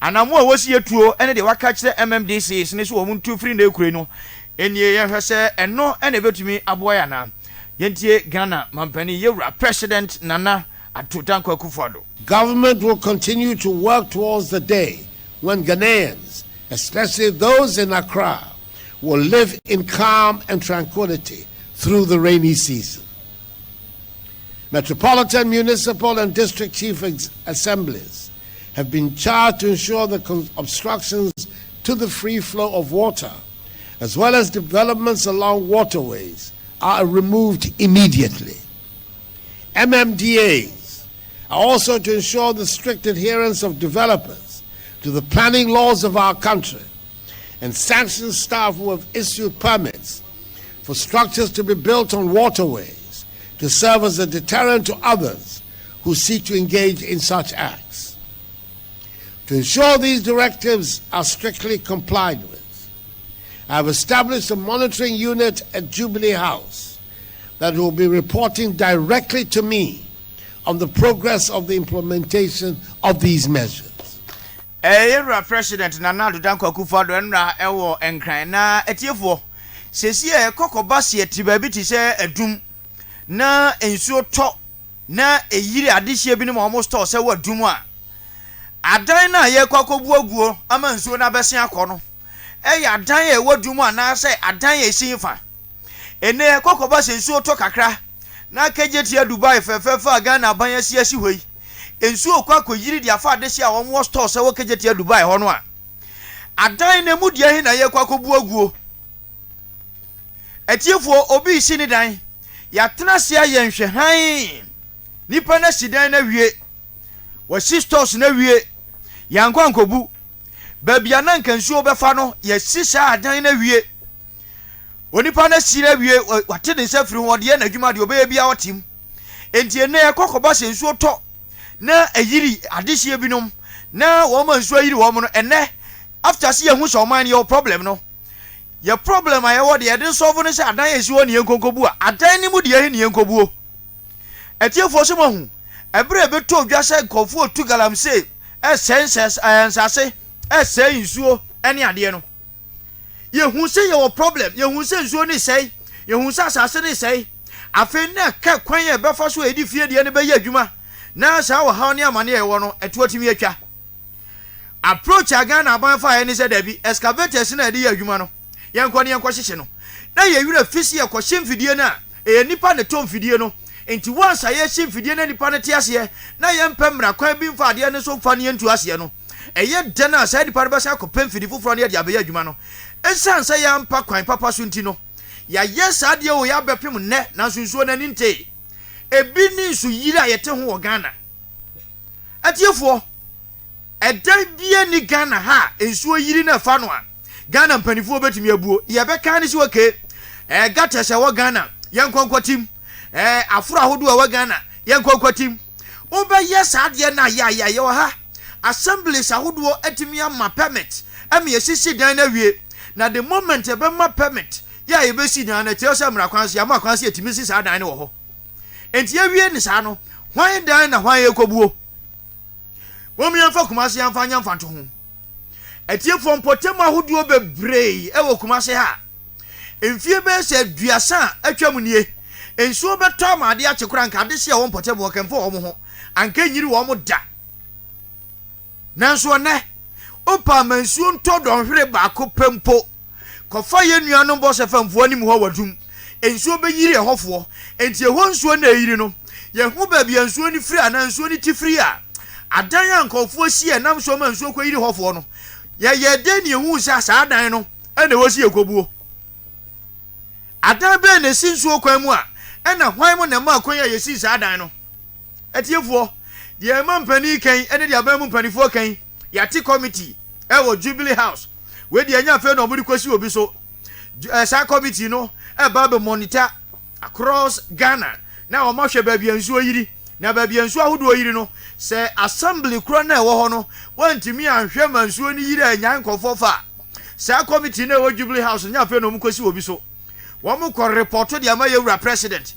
anamo a wosi etuo ene de waka kire MMDCEs ne so wo muntu free na ekure no enie ye hwese eno ene betumi aboya na yentie Ghana mampani yewra President Nana Akufo-Addo. Government will continue to work towards the day when Ghanaians, especially those in Accra, will live in calm and tranquility through the rainy season. Metropolitan, municipal, and district chief assemblies have been charged to ensure the obstructions to the free flow of water, as well as developments along waterways, are removed immediately. MMDAs are also to ensure the strict adherence of developers to the planning laws of our country and sanction staff who have issued permits for structures to be built on waterways to serve as a deterrent to others who seek to engage in such acts. To ensure these directives are strictly complied with, I have established a monitoring unit at Jubilee House that will be reporting directly to me on the progress of the implementation of these measures. President Nana Akufo-Addo enra ewo enkran na etiefo sesi e kokoba se tibabi ti se adum na ensuo to na eyiri adehie bi ne mo store se wadum a adan na ye kwakobu aguo ama nsuo na bese akọ no ya adan e wadum a na se adan e sinfa ene kokoba se nsuo to kakra na kejeti Dubai fefefa Ghana ban asi hoi ensuo kwa koyiri dia fa adehie a wo store se wo kejeti Dubai ho no a adan na mu dia hi na ye kwakobu aguo etiefo obi isi ni dan ya tenase aye nhwe han nipa na sidan na wie wa sisters na wie yankwa nkobu babia na nkansuo befa no ya sisa adan na wie onipa na sira wie wate de safiri ho de na adwuma de obeya bia wotim entie na ekokoba sensuo to na ayiri adehie binom na wo ma nsuo ayiri wo mo no enne after see hu so man your problem no your problem aye wo de den solve no se adan esi wo ne yenkonkobu a adan ni mu de ye ne yenkobu etiefo so mo hu ebre be to dwa se kofu otu galamse senses ensase sei nsuo ene ade no ye hu se ye problem ye hu se nsuo ni sei ye hu se asase ni sei afi na ka kwan ye be fa so edi fie de ne be ye adwuma na sa wo ha ne amane ye wo no etuotimi atwa approach aga na ban fa ye ni se dabi excavators na edi ye adwuma no yenko ne yenko hyehye no na ye wura fisi ye ko hyemfidie na e nipa ne tom fidie no enti once aye hyemfidie na nipa ne tiase na ye mpemra kwan bi mfa ade ne so mfa ne yentu ase no eye de na sa nipa be sa ko pemfidi foforo ne de abeya adwuma no ensan sa ya mpa kwan papa so nti no ya yesa ade o ya bepem ne na sunsuo na ninte ebi ni nsu yira ye te ho wo Ghana atiefo edan bia ni Ghana ha ensuo yiri na fa no a Ghana mpanifo betumi abuo ye beka ne si wake gata se wo Ghana yenkwankwatim afura hodo a wo Ghana yenkwankwatim obe yesa ade na ya ye wo ha assemblies ahodo atimi ama permit am ye sisi dan na wie na the moment ebe ma permit ya ye be si dan na tie o mra kwanse ya ma kwanse atimi si sa dan ne wo ho enti ya wie ni sa no hwan dan na hwan ye kobuo wo mi amfa kumase amfa nya mfa to ho etiefo mpotem ahodo bebree ewo kumase ha emfie be se duasa atwam nie ensuo beto amade achekura nka ade se wo mpotem wo kemfo wo ho anka nyiri wo mo da nanso ne opa mansuo nto donhwere ba ko pempo kofa ye nuanom bo se famfo anim ho wadum ensuo be yiri ehofo enti eho nsuo na yiri no ye hu ba bia nsuo ni firi ana nsuo ni tifiri a adan yankofo si enam so ma nsuo ko yiri hofo no ye de ne hu sa adan no ene wo si ekobuo adan be ne si nsuo kwan mu a ena hwan mu na ma kwan ye si sa adan no etiefo ye mampani kan ene dia ba mu mpanifo kan yati committee ewo Jubilee House we dia nya fe no mo di kwasi obi so sa committee no e ba be monitor across Ghana na o ma hwe ba bia nsuo yiri na ba bia nsuo ahodo yiri no se assembly kro na ewo ho no wantimi anhwe ma nsuo ni yiri anya nkofo fa sa committee na ewo Jubilee House nya fe no mo kwasi obi so wo mo ko report dia ma yewura president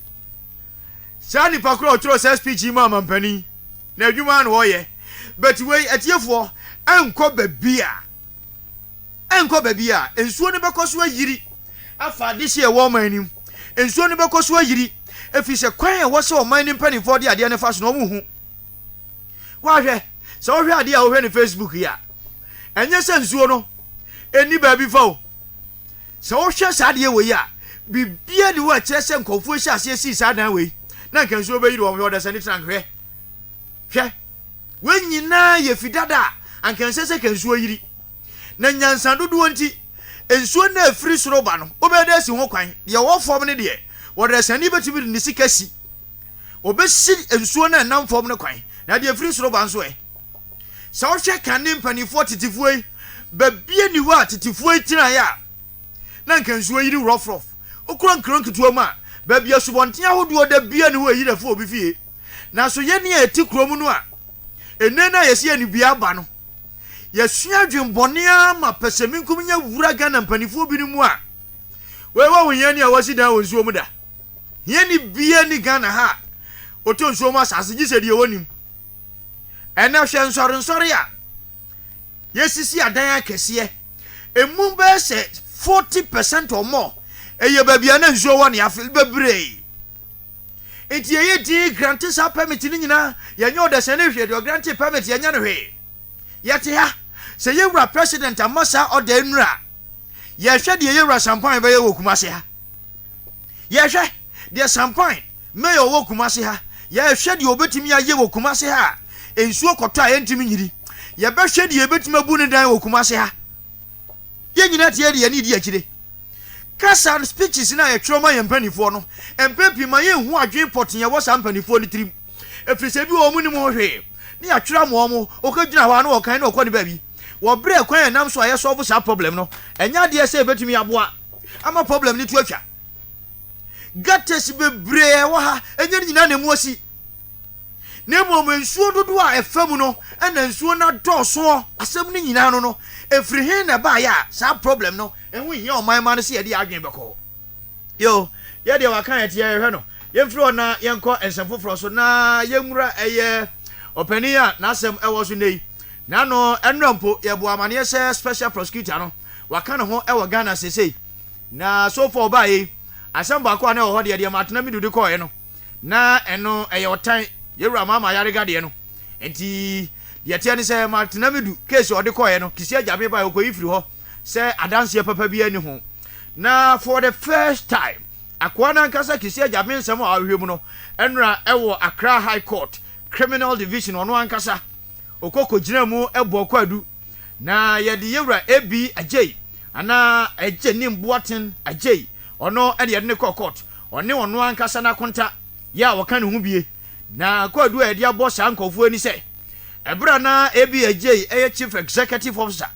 sa ni pa kro otro sa speech ma mampani na adwuma na wo ye but we atiefo enko babia ensuo ne bekoso ayiri afa de hye wo manim ensuo ne bekoso ayiri efise kwan e wo se o man ni mpanifo de ade ne fa so no mu hu wa hwe se wo hwe ade a wo hwe ne Facebook ya enye se nsuo no eni ba bi fa o se wo hwe sa ade we ya bibia ni wa kire se nkofo hye ase si sa dan we na kan nsuo be yiri wo hwe de se ni tran hwe we nyina ye fidada ankan se kan nsuo yiri na nyansa dodo nti ensuo na afiri soro ba no obede si ho kwan ye wo fom ne de wo de sani betimi ni sikasi obesi ensuo na nam fom ne kwan na de afiri soro ba nso sa wo hwe kan ne mpanifo titifuoi ba bie ni wa titifuoi tina ya na nkan nsuo yiri rough okura nkron kituo ma ba bia subonten ahodo da bia ni wo yiri fo obi fie na so ye ne eti kromu no a enena yesi ani bia ba no yesua dwembonea ma peseminkum nya wura Ghana mpanifo bi ni mu a wewa wonyani a wasi dan wonsuo mu da yeni bia ni Ghana ha oto nsuo mu asase gise de wonim ena hwe nsore a yesisi adan akese emu be se 40% or more eye babia na nsuo wo ne afil bebre enti ye di grant sa permit ni nyina ye nyo de se ne hwe de grant permit ye nya ne hwe yete ha se ye wura president amasa order nura ye hwe de ye wura champagne be ye wo Kumase ha ye hwe de champagne me ye wo Kumase ha ye hwe de obetimi aye wo Kumase ha ensuo kɔtɔ a yɛntimi nyiri ye be hwe de ye betimi abu ne dan wo Kumase ha ye nyina te ye de ye ni di akire kasa speeches na ye twoma ye mpanifo no empepi ma ye hu adwen poten ye wo sa mpanifo ni tirim efrise bi wo mu ni mo hwe ni atwera mo okagina ho ana okan na okoni ba bi wo bre kwan enam so aye solve sa problem no enya de se betumi aboa ama problem ni tu atwa gates be bre wo ha enya nyina na mu osi na mo nsuo dodo a efam no na nsuo na dɔso asɛm ni nyina no efiri hen na ba ya sa problem no enhu hia o man man se ye de adwen bɛkɔ yo ye de wa kan ye tie hwɛ no ye mfiri ona ye nkɔ ensɛmfoforo so na ye nwura eye opani a na asɛm ɛwɔ so nei na no enrampo ye bo amane sɛ special prosecutor no wa kan ho ɛwɔ Ghana sesei na so for ba yi asɛm ba ko na ɛwɔ hɔ de matena mi dudi kɔ ye no na ɛno ɛyɛ otan ye wura mama yare gade no enti ye tie ne sɛ matena mi du case ɔde kɔ ye no kisi agyabe ba yɛ ifiri hɔ sɛ adanse papa bi ani ho na for the first time akwa na nkasa kisi agyabe nsɛm a ahwɛ mu no ɛnra ɛwɔ Accra High Court Criminal Division ɔno ankasa okoko gyina mu ɛbɔ kwadu na ye de yewura ebi agye ana agye ni mboaten agye ɔno ɛde ye ne court ɔne ɔno ankasa na konta ya wɔka ne ho bie na kwadu ɛde abɔ sa nkɔfo ani sɛ ebra na ebi agye ɛyɛ chief executive officer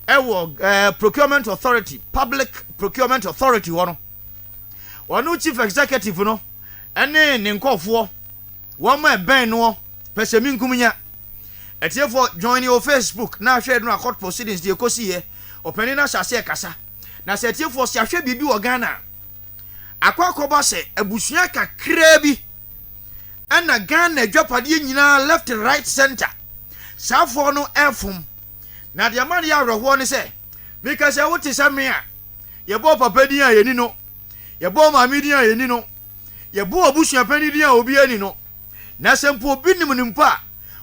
ɛwɔ Procurement Authority Public Procurement Authority ɔno chief executive no ɛne ne nkɔfo wɔn ma ɛbɛn no peseminkum nya etiefo join your Facebook na hwɛ no court proceedings de ekosi ye opani na hyase kasa na sɛ etiefo si ahwɛ bibi wɔ Ghana akwakoba sɛ abusua kakra bi ana Ghana dwapade nyina left right center safo no efum na de amane ya roho ne sɛ because e wote same a ye bo papa din a yeni no ye bo maami din a yeni no ye bo abusua pani din a obi ani no na sempo obi nim pa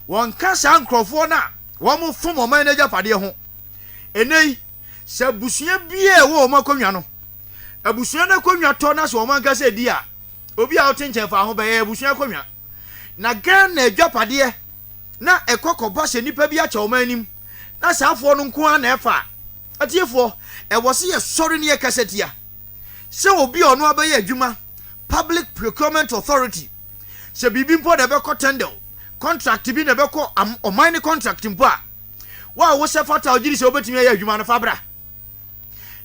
won ka sa nkrofo na wo mo fom o man na dwapade ho enei sɛ abusua bia wo makonwa no abusua na konwa to na so o man ka sɛ di a obi a wote nkyɛn fa ho bɛ ye abusua konwa na Ghana dwapade na ekokoba sɛ nipa bi a kyɛ o man nim na saafo no nko ana efa atiefo e wo se ye sori ne ye kasetia se obi ono abaye adwuma Public Procurement Authority se bibi mpo de be ko tender contract bi de be ko o mine contract mpo a wa wo se fata ogiri se obetimi ye adwuma no fabra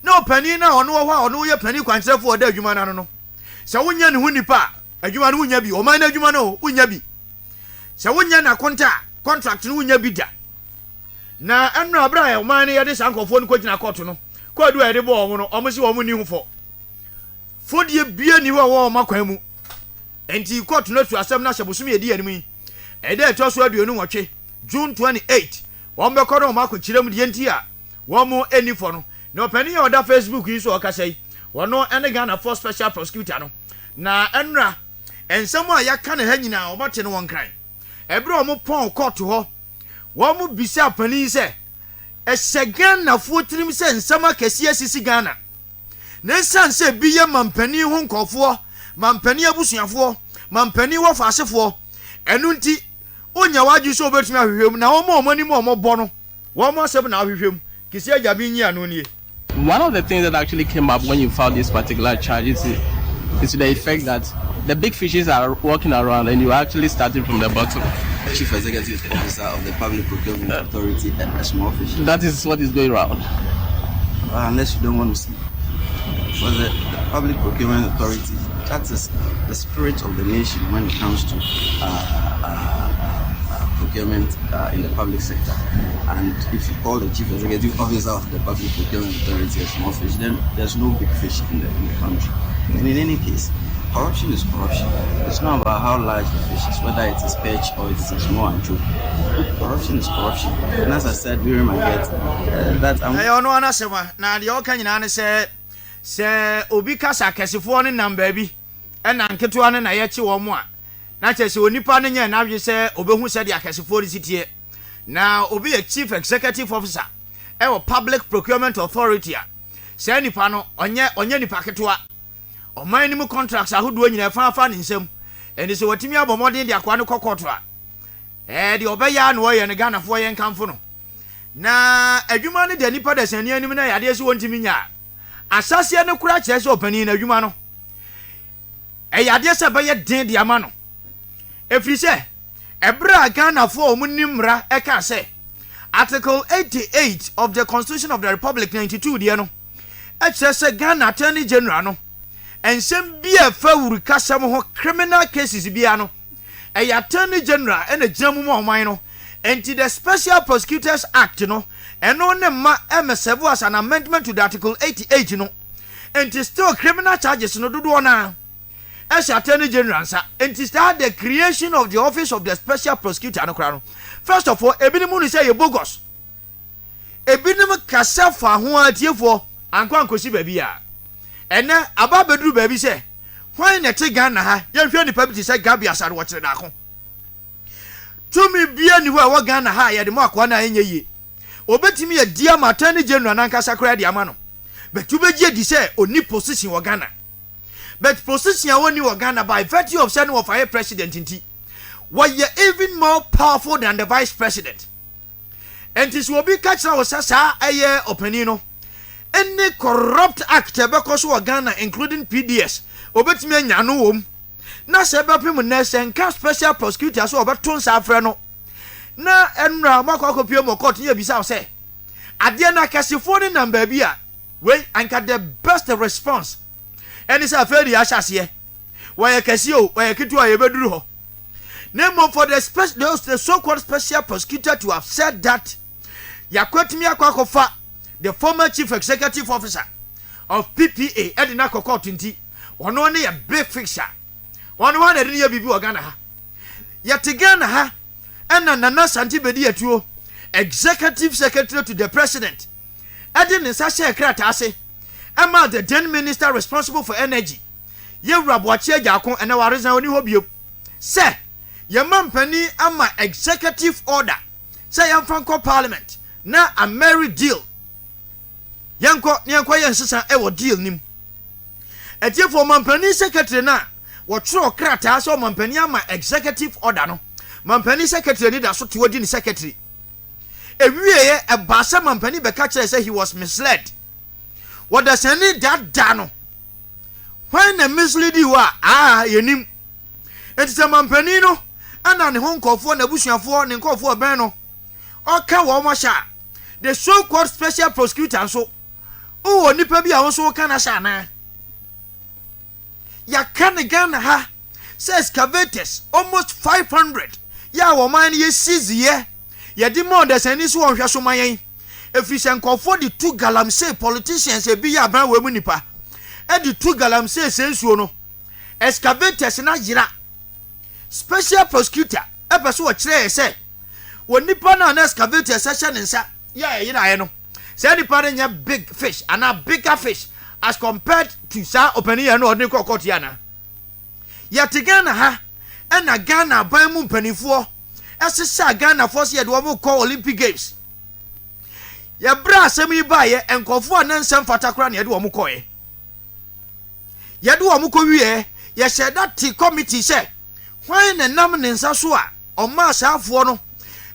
na opani na ono wo ha ono ye pani kwantrefo o da adwuma na no se wonya ne hu nipa adwuma no wonya bi o mine adwuma no wonya bi se wonya na contract no wonya bi da na enno abra ya man ye de sankofo no kogina court no kwadu e de bo ho no omo si wo ni hufo fodie bia ni wo makwan mu enti court no tu asem na hyebusum ye di anim yi e de to so aduonu nwotwe June 28 wɔn bɛkɔ no wɔn akɔkyerɛ mu deɛ nti a wɔn ani fɔ no na ɔpanin a ɔda Facebook yi so ɔkasa yi wɔn ɛne Ghana for special prosecutor no na ɛnura nsɛm a yɛaka ne ha nyinaa wɔn te no wɔn kran ɛberɛ wɔn pɔn kɔɔto hɔ wɔn bisa panin sɛ ɛhyɛ Ghanafoɔ tirim sɛ nsɛm akɛseɛ sisi Ghana na nsan sɛ bi yɛ mampanin ho nkɔfoɔ mampanin abusuafoɔ mampanin wɔfa asefoɔ ɛno nti onya wagye sɛ obetumi ahwehwɛm na wɔn anim wɔn bɔ no wɔn asɛm na ahwehwɛm kisi agya bi nyi ano nie. One of the things that actually came up when you filed this particular charge is to the effect that the big fishes are walking around and you are actually starting from the bottom. Chief Executive Officer of the Public Procurement Authority and a small fish. That is what is going around. Unless you don't want to see. For the Public Procurement Authority, that is the spirit of the nation when it comes to procurement in the public sector. And if you call the Chief Executive Officer of the Public Procurement Authority a small fish, then there's no big fish in the country. And in any case, corruption is corruption. It's not about how large the fish is, whether it is perch or it is a small anchovies. Corruption is corruption. And as I said during my get, that I'm... I don't know now the Okanyana say obi kasa kɛsefoɔ ne nam baabi ɛna nketewa ne na yɛkye wɔn mo a na kyerɛ sɛ onipa ne nyɛ n'adwe sɛ obehu sɛ de akɛsefoɔ de sitie na obi yɛ Chief Executive Officer ɛwɔ Public Procurement Authority a sɛ nipa no ɔnyɛ nipa ketewa ɔman ne mu contracts ahodoɔ nyina fa ne nsɛm ɛne sɛ watimi abɔ mmɔden de akwa ne kɔkɔto a de ɔbɛyɛ na ɔyɛ ne Ghanafoɔ yɛn kamfo no na adwuma ne de nipa da sani anim na yade sɛ wɔntimi nya asase ne kura kyerɛ sɛ ɔpanin na adwuma no ɛyade sɛ bɛyɛ den de ama no ɛfiri sɛ ɛberɛ a Ghanafoɔ ɔmo nimra ɛka sɛ Article 88 of the Constitution of the Republic 92 deɛ no ɛkyerɛ sɛ Ghana Attorney General no ensem bia fa wuri kasam ho criminal cases bia no ɛyɛ Attorney General ɛna gyina mu ɔman no enti the Special Prosecutors Act no ɛno ne ma MSV as an amendment to the Article 88 no enti still criminal charges no dodo na as Attorney General nsa enti start the creation of the office of the Special Prosecutor no kra no first of all ebinim no say ye bogus ebinim kasa fa ho atiefo ankwa nkosi baabi a ene aba beduru baabi se hwan na te Ghana ha ye hwe nipa bi te se Gabi asare wo kire da ko tumi bia ni ho a wo Ghana ha ye de mo akwa na enye yie obetimi ye dia Attorney General nan kasa kra de ama no betu begie di se oni position wo Ghana but position a woni wo Ghana by virtue of saying of a president nti were even more powerful than the vice president and this will be catch na wo sasa aye opani no any corrupt act because wo Ghana including PDS obetimi anya no wom na se bepem na senka special prosecutor so obeton sa afre no na enra makwakopi mo court ye bisa say ade na kasefo ni number bi a we anka the best response and is a fairly ashasiye why kasio why kitu a yebeduru ho name for the so-called special prosecutor to have said that yakwetimi akwakofa the former Chief Executive Officer of PPA Edina Court nti ono ne a big fixture one na dey bibi Ghana ha yet Ghana ha and Nana Akufo-Addo Executive Secretary to the President Edin Sasha Accra ase Emma the then minister responsible for energy ye Raboachi Agyako and our reason oni hobio say ye mampani ama executive order say yam franco parliament na a merry deal yanko yensesa e wo deal nim etiefo mampani secretary na wo tro krata so mampani ama executive order no mampani secretary ni da so to wodi ni secretary ewieye e ba sa mampani be ka kire say he was misled what does any that dano when a mislead you are yenim enti se mampani no ana ne honkofo na busuafo ne nkofo ben no oka wo mo sha the so-called special prosecutor so o nipa bi a wo so ka na sha na ya kan Ghana ha says excavators almost 500 ya wo man ye sizie ye di more the sani so won hwe so man efficient nkofo di 2 galamsey politicians e bi ya ban we mu nipa e di 2 galamsey sensuo no excavators na yira special prosecutor e be so wo kire say When nipa na excavator session nsa ya yira no. Say nipa na big fish and a bigger fish as compared to sa opening ya no ordinary court ya na. Ya tigana ha na Ghana ban mu mpanifo esesa Ghana force ye de wo call Olympic Games. Ya bra asem yi ba ye enkofo anansem fatakra na ye de wo call ye. Ye de wo call wie ye sheda ti committee say hwan na nam ne nsa so a o ma asafo no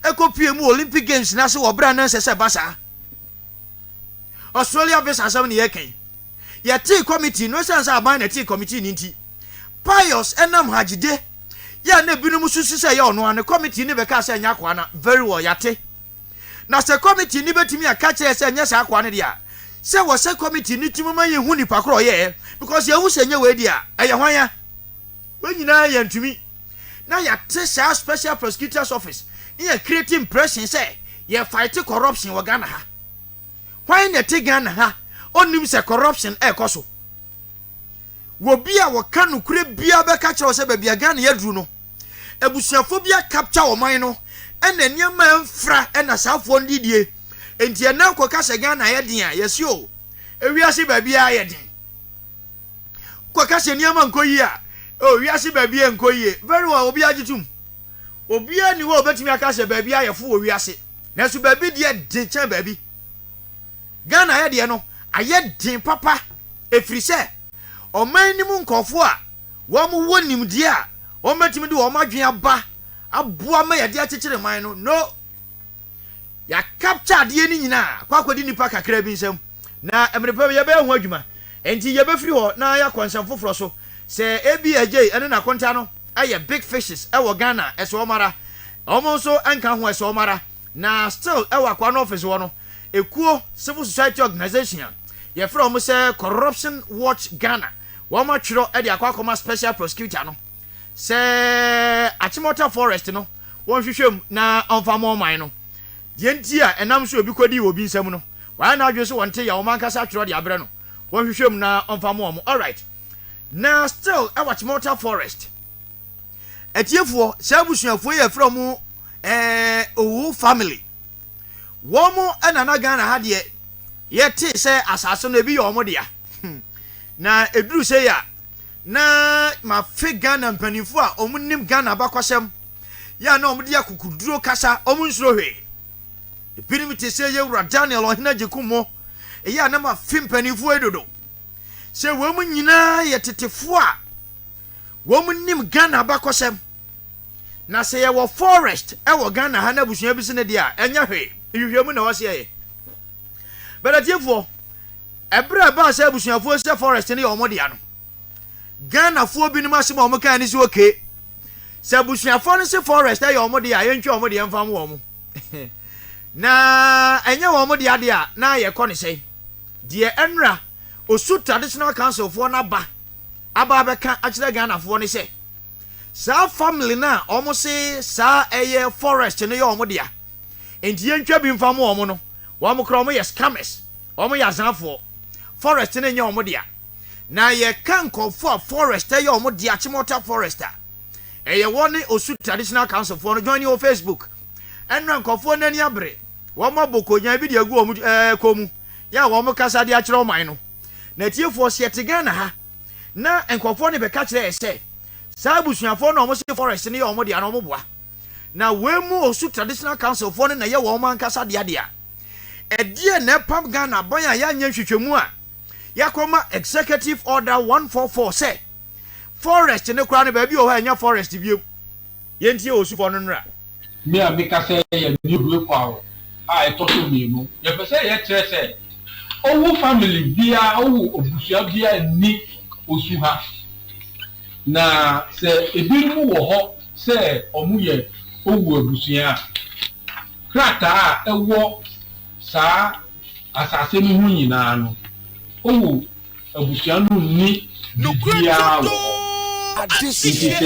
ekopie mu Olympic Games na se wo bra na sese basa. Australia vs asem ne ye kan. Ye ti committee no sense aban na ti committee ni nti. Pious enam hagide ya na binum susu say ya ono an committee ni be ka say nya kwa na very well yate. Na se committee ni betimi aka che say nya sa kwa ne dia. Say wo se committee ni timi man ye hu ni pakro ye because ye hu say nya we dia eye hwan ya. We nyina ya ntumi. Na ya te sa special prosecutor's office. Ye create impression say ye fight corruption wo Ghana ha. Why na te Ghana ha? Onim say corruption e koso. Wo bia wo kanu kure bia be ka kire se ba bia Ghana ya duru no. Ebusuafo bia capture wo man no. Ena niema mfra ena safo ndidie. Enti ena koka se Ghana ya den a yesi o. Ewiase ba bia ya den. Koka se niema nkoyi a o wiase ba bia nkoyi. Very well obi agitum. Obi ani wo betimi aka se ba bia yefo wo wiase. Na so ba bi de den chen ba bi. Ghana ya de no aye den papa efiri se o man ni mu nkofo a wo mu wonim die a o matimi de o madwen aba aboa ma yade akekere man no ya capture de ni nyina kwakwadi nipa kakra bi nsam na emrepa ye be ho adwuma enti ye be firi ho na ya konsam foforo so se ABJ ene na konta no aye big fishes e wo Ghana eso mara omo so enka ho eso mara na still e wa kwa no office wo no ekuo civil society organization ye fro omo se corruption watch Ghana wo ma twiro e de akwa special prosecutor no se Achimota forest no won hwehwem na onfamo man no de nti a enam so obi kodi obi nsam no wa na adwo so wonte ya wo man kasa twiro de abre no won hwehwem na onfamo omo. All right, now still Achimota forest etiefo se abusuafo ye from owu family wo mo enana Ghana ha de ye te se asase no bi yo mo dia na eduru se ya na ma fe Ghana mpanifo a omunim Ghana bakwasem ya na omudi akukuduro kasa omunsuro hwe ebinim te se ye wura Daniel ohina jekumo ya na ma fe mpanifo edodo se wo mu nyina ye tetefo a wo munim Ghana bakwasem na se ye wo forest e wo Ghana ha na busua bi se ne dia enya hwe ehwehwemu na wose ye bedatiefo ebra ba se busuafo se forest ne yo dia no Ghana fo bi ni masema o meka ni se okay se busuafo ne se forest e yo dia yentwe o dia mfam wo mo na enye wo dia dia na ye kɔ ne sei de enra osu traditional council fo na aba beka akire Ghana fo ne se sa family na o se sa eye forest ne yo dia enti yentwe bi mfam wo mo no wo mo kro mo ye scammers wo mo ya zanfo forest ne nya o dia na ye kan kofo forest ye o dia Achimota forest ye woni osu traditional council for no join your Facebook enra kofo nani abre wo mo bokonya bi de agu o komu ya wo mo kasa de akire o man no na tiefo se Ghana ha na enkofo ne be ka kire ese sa busuafo na o mo se forest ne ye o dia na o mo boa na we mu osu traditional council for na ye wo man kasa de ade a edie na pam Ghana boya ya nya hwehwemu a yakoma executive order 144 say forest ne kura ne ba bi o ha nya forest bi yentie osu fo no nra me a make say ye ni hwe kwa a to to mi no ye pe say ye kire say owu family bia owu obusua bia ni osu ha na se ebi mu wo ho say omu ye owu obusua krata ewo sa asase ni hu nyina no owu abusia no ni bia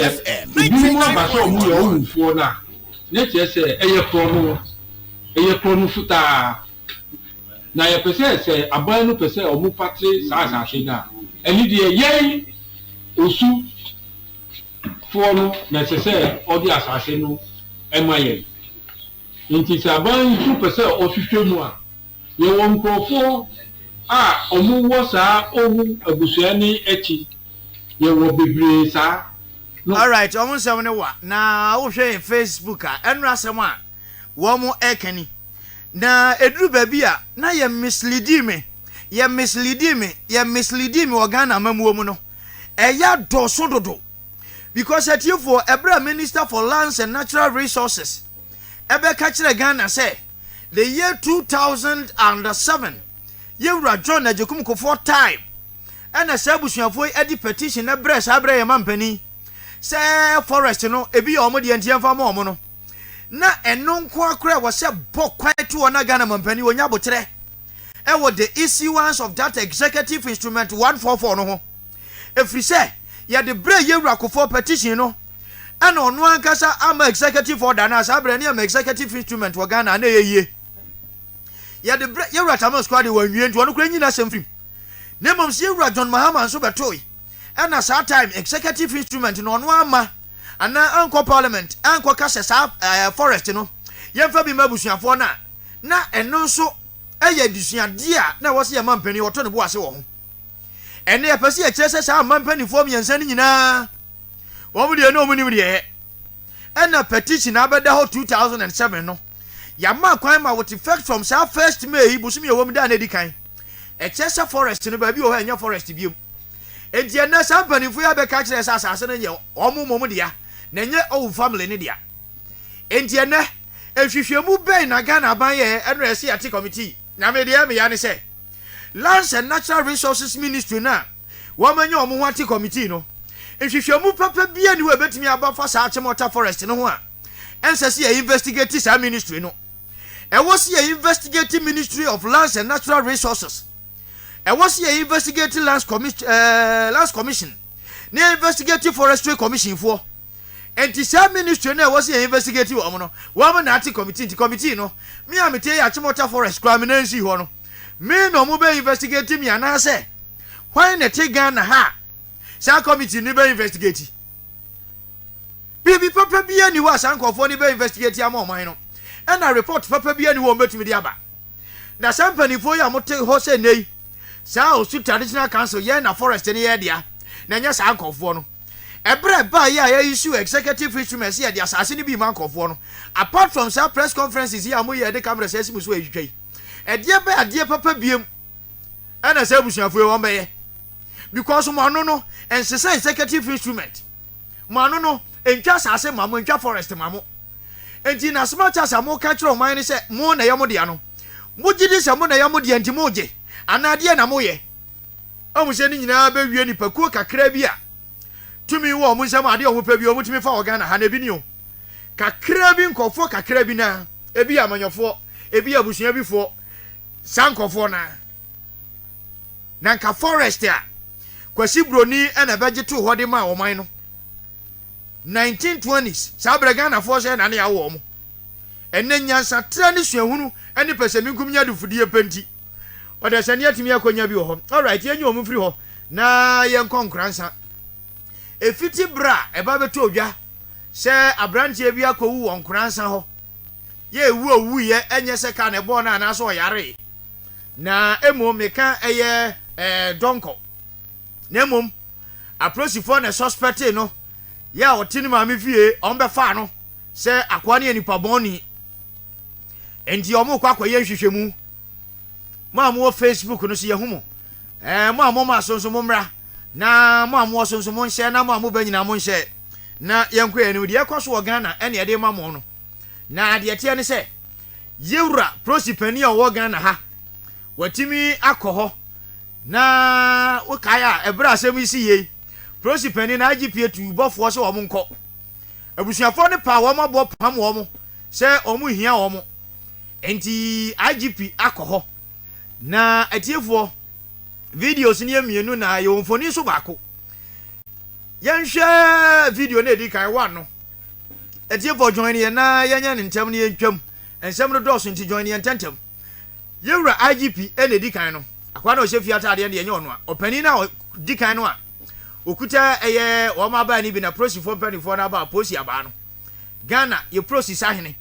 FM bi mu abaso omu ye owu fo na ne tie se eye pro no futa na ye pese se aban no pese omu patre sa asase na eni de ye osu fo no na se odi asase no emaye nti saban tu pese ohwehwe mu a ye won krofo a omu wo saa ohu abusuani echi ye wo bebre saa. All right, omu nsem ne wa na wo hwe Facebook a enra asem a wo mu ekani na eduru ba bi a na ye misleading me wo Ghana mamuo mu no eya doso dodo because for Ebra Minister for Lands and Natural Resources ebe ka kire Ghana say the year 2007 yewura John Ajekum Kofo time ana sabusuafo edi petition na bre sa bre ye mampani say forest no ebi omo de antiamfa ma omo no na eno nko akra wo se bokwan to na Ghana mampani wonya botere e wo the issuance of that executive instrument 144 no ho efri say ya de bre yewura Kofo petition no ana ono ankasa ama executive order na sa bre ne ama executive instrument wo Ghana na yeye ya de bre yewura Tamas squad wanwie nto ono kura nyina semfrim na mom se yewura John Mahama so betoi ana sa time executive instrument no ono ama ana anko parliament anko kase sa forest no yemfa bi mabusuafo na eno nso eye disuade a na wo se ya mampani woto ne bo ase wo ho ene ya pese ya kyerese sa mampani fo miensa ni nyina wo mu de no mu ni de ena petition abeda ho 2007 no ya ma kwan ma what effect from sa first May busumi wo mu da na di kan e kyerese forest no ba bi wo ha nya forest biom enti ena sa mampani fo ya be ka kyerese asase no ye omo de ya na nye owu family ni de ya enti ena ehwehwemu ben na Ghana ban ye eno ese ya committee na me de ya ne say Lands and Natural Resources Ministry na wamanya omo ho ati committee no ehwehwemu papa bia ni we betimi abafa sa achemota forest no ho a ensese ya investigate sa ministry no e was ya investigate Ministry of Lands and Natural Resources e was ya investigate Lands Commission na investigate Forestry Commission for enti sa ministry na was ya investigate omo no wamana ati committee no me amete ya achemota forest criminal nsi ho no me no mo be investigate me ana say why na te Ghana ha sa committee ni be investigate bibi papa bia ni wa san kofo ni be investigate am oman no and na report papa bia ni wo metumi di aba na sampani fo ya mote ho say nei sa osu traditional council ye na forest ni ye dia na nya san kofo no ebre ba ya issue executive instruments ye dia asase ni bi man kofo no apart from sa press conferences here mo ye de camera say simu so ehwehwei edie ba adie papa biem ana sa busuafo e won be ye because mo anu no ensese executive instrument mo anu no entwa asase mamo entwa forest mamo enti na smart as amo ka kire o man ni se mo na ye mo de ano mo gidi se mo na ye mo de enti mo je anade na mo ye amu se ni nyina ba wie ni pakuo kakra bi a tumi wo mo nsam ade o mo pa bi o mo tumi fa Ghana ha na bi ni o kakra bi nkofo kakra bi na ebi amanyofo ebi abusua bi fo sankofo na nka forest a kwasi broni na beje to hode ma o man no 1920s sabra Ghana fo se na ya wo mo enne nyansa tra ne suahunu ene pesemi nkumnya du fudie penti oda sane atimi akonya bi ho all right yenye o mu firi ho na yen konkransa efiti bra eba beto odwa se abrantie bi akowu won kransa ho ye wu ye enye se ka ne bo na so yare na emo meka eye donko nemum approach for na suspect no ya otini ma me fie on be fa no se akwa ne nipa boni enti omo kwa kwa ye hwehwemu ma mo Facebook no se ye humo mo amo ma sonso mo mra na mo amo sonso mo nhye na mo amo ba nyina mo nhye na yenko ye ne de ekoso wo Ghana ene ye de ma mo no na de tie ne se yewura prosipani o wo Ghana ha watimi akoho na ukaya ebra asem isi ye prosipani na IGP tu bofo se wo mo nko abusuafo ne pa wo mabo pam wo mo se omu hia wo mo enti IGP akoho na atiefo videos ni amienu na ye mfoni so baako yenhwe video na edi kai one no atiefo join ye na yenya ne ntem ne yentwam ensem no dɔso nti join ye ntentem yewura IGP ene edi kan no akwa na o hyefi atade ne yenye ono a opani na di kan no a okuta eye wo ma ba ni bi na prosifo panifo na ba posi aba no Ghana ye prosi sahene